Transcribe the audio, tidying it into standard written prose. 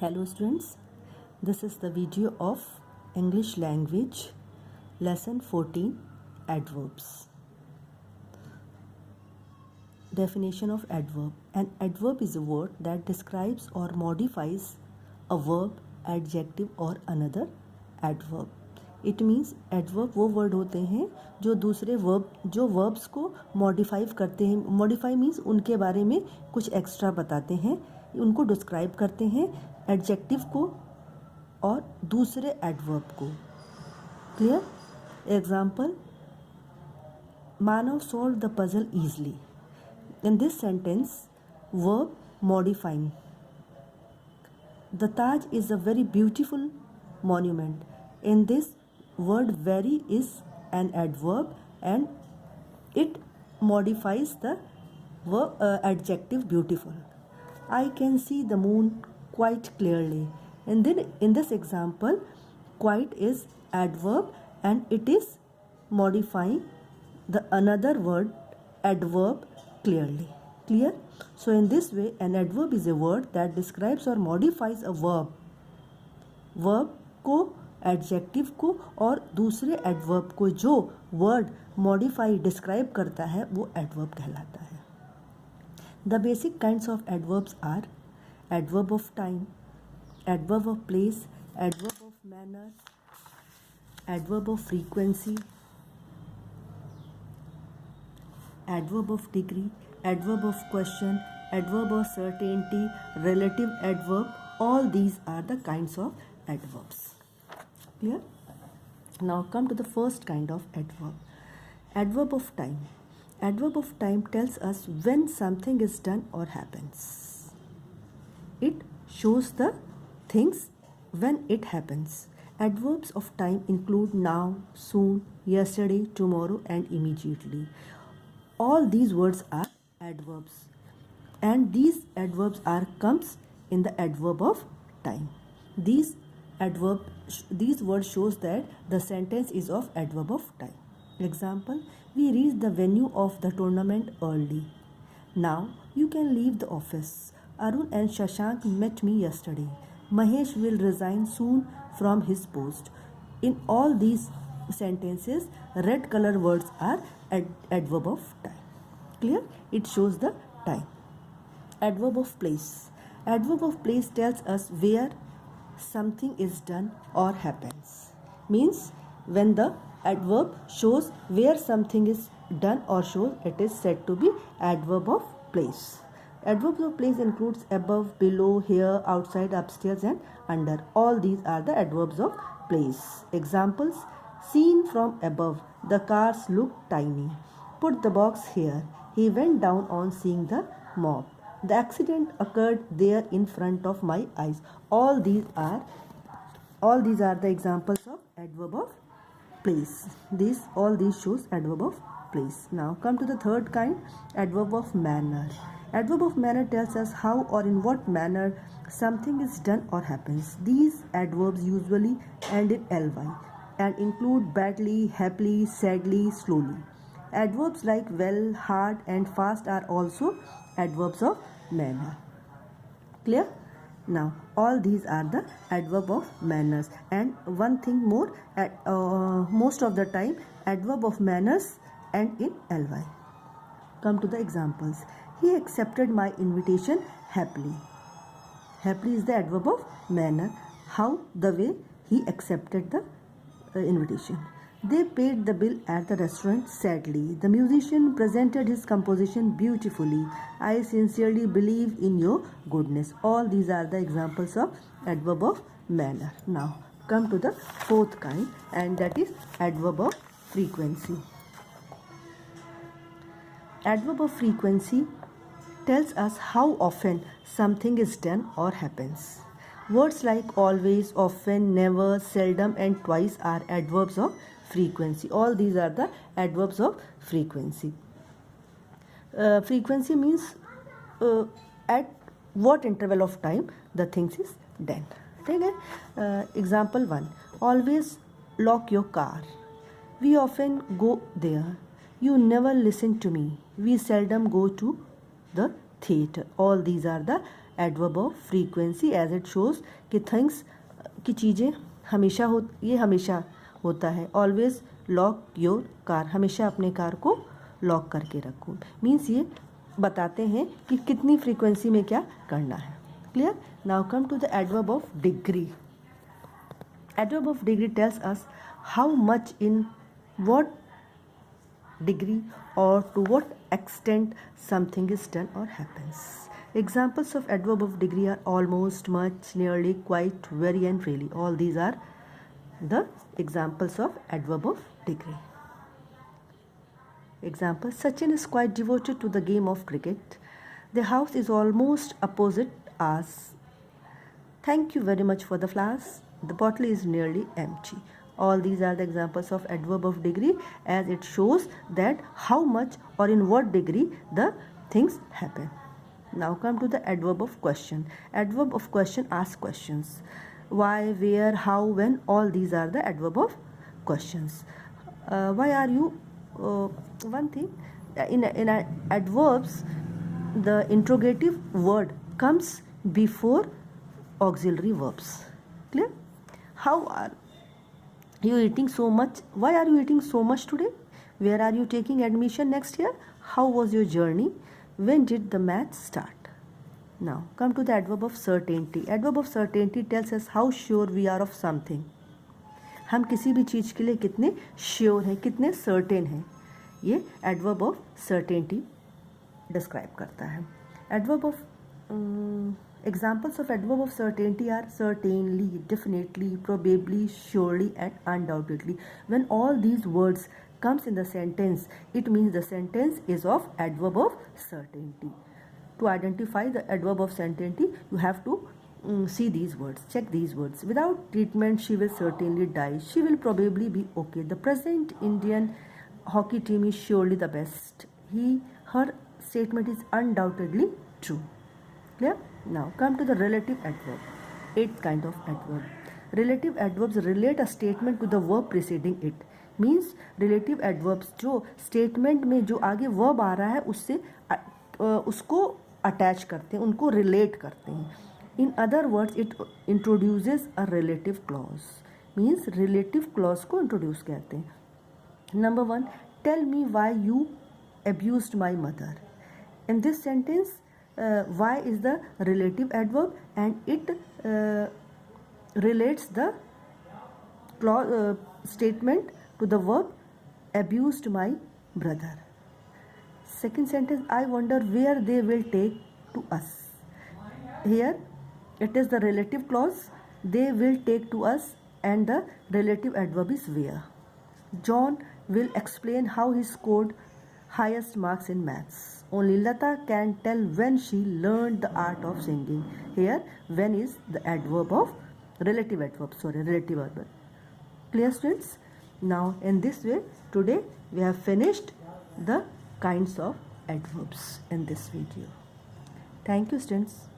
Hello students, this is the video of English language lesson 14 adverbs. Definition of adverb. An adverb is a word that describes or modifies a verb, adjective or another adverb. It means adverb वो word होते हैं जो दूसरे verbs को modify करते हैं. Modify means उनके बारे में कुछ extra बताते हैं, उनको describe करते हैं, adjective को और दूसरे adverb को. Clear? Example: Manav solved the puzzle easily. In this sentence, verb modifying. The Taj is a very beautiful monument. In this, word very is an adverb and it modifies the verb, adjective beautiful. I can see the moon quite clearly. And then in this example, quite is adverb and it is modifying the another word adverb clearly. Clear? So in this way, an adverb is a word that describes or modifies a verb. Verb को, adjective को और दूसरे adverb को जो word modify describe करता है वो adverb कहलाता है. The basic kinds of adverbs are adverb of time, adverb of place, adverb of manner, adverb of frequency, adverb of degree, adverb of question, adverb of certainty, relative adverb. All these are the kinds of adverbs. Clear? Now come to the first kind of adverb. Adverb of time. Adverb of time tells us when something is done or happens. It shows the things when it happens. Adverbs of time include now, soon, yesterday, tomorrow and immediately. All these words are adverbs and these adverbs comes in the adverb of time. These words shows that the sentence is of adverb of time. Example: we reached the venue of the tournament early. Now you can leave the office. Arun and Shashank met me yesterday. Mahesh will resign soon from his post. In all these sentences, red color words are adverb of time. Clear? It shows the time. Adverb of place. Adverb of place tells us where something is done or happens. Means when the adverb shows where something is done or shows, it is said to be adverb of place. Adverbs of place includes above, below, here, outside, upstairs and under. All these are the adverbs of place. Examples: seen from above, the cars look tiny. Put the box here. He went down on seeing the mob. The accident occurred there in front of my eyes. All these are the examples of adverb of place. All these shows adverb of place. Now come to the third kind, adverb of manner. Adverb of manner tells us how or in what manner something is done or happens. These adverbs usually end in ly and include badly, happily, sadly, slowly. Adverbs like well, hard and fast are also adverbs of manner. Clear? Now all these are the adverb of manners. And one thing more, most of the time adverb of manners end in ly. Come to the examples. He accepted my invitation happily. Happily is the adverb of manner. How? The way he accepted the invitation. They paid the bill at the restaurant sadly. The musician presented his composition beautifully. I sincerely believe in your goodness. All these are the examples of adverb of manner. Now come to the fourth kind, and that is adverb of frequency. Adverb of frequency tells us how often something is done or happens. Words like always, often, never, seldom and twice are adverbs of frequency. All these are the adverbs of frequency. Frequency means at what interval of time the things is done. Okay? Example 1. Always lock your car. We often go there. You never listen to me. We seldom go to the theatre. All these are the adverb of frequency as it shows कि things की चीज़ें हमेशा ये हमेशा होता है. Always lock your car, हमेशा अपने कार को लॉक करके रखो. मीन्स ये बताते हैं कि कितनी फ्रीक्वेंसी में क्या करना है. Clear. Now come to the adverb of degree. Adverb of degree tells us how much, in what degree or to what extent something is done or happens. Examples of adverb of degree are almost, much, nearly, quite, very and really. All these are the examples of adverb of degree. Example: Sachin is quite devoted to the game of cricket. The house is almost opposite us. Thank you very much for the flowers. The bottle is nearly empty. All these are the examples of adverb of degree as it shows that how much or in what degree the things happen. Now come to the adverb of question. Adverb of question asks questions. Why, where, how, when, all these are the adverb of questions. Why are you, one thing, in adverbs, the interrogative word comes before auxiliary verbs. Clear? How are you eating so much? Why are you eating so much today? Where are you taking admission next year? How was your journey? When did the match start? Now come to the adverb of certainty. Adverb of certainty tells us how sure we are of something. हम किसी भी चीज़ के लिए कितने sure हैं, कितने certain हैं, ये adverb of certainty डिस्क्राइब करता है. Adverb of examples of adverb of certainty are certainly, definitely, probably, surely and undoubtedly. When all these words comes in the sentence, it means the sentence is of adverb of certainty. To identify the adverb of certainty, you have to see these words, check these words. Without treatment, she will certainly die. She will probably be okay. The present Indian hockey team is surely the best. Her statement is undoubtedly true. Clear? Now come to the relative adverb. 8th kind of adverb. Relative adverbs relate a statement to the verb preceding it. Means relative adverbs जो statement में जो आगे verb आ रहा है उससे उसको attach करते हैं, उनको relate करते हैं. In other words, it introduces a relative clause. Means relative clause को introduce कहते हैं. Number 1, tell me why you abused my mother. In this sentence, why is the relative adverb and it relates the statement to the verb abused my brother. Second sentence, I wonder where they will take to us. Here it is the relative clause, they will take to us, and the relative adverb is where. John will explain how he scored highest marks in maths. Only Lata can tell when she learned the art of singing. Here, when is the adverb of relative adverb. Clear, students? Now, in this way, today we have finished the kinds of adverbs in this video. Thank you, students.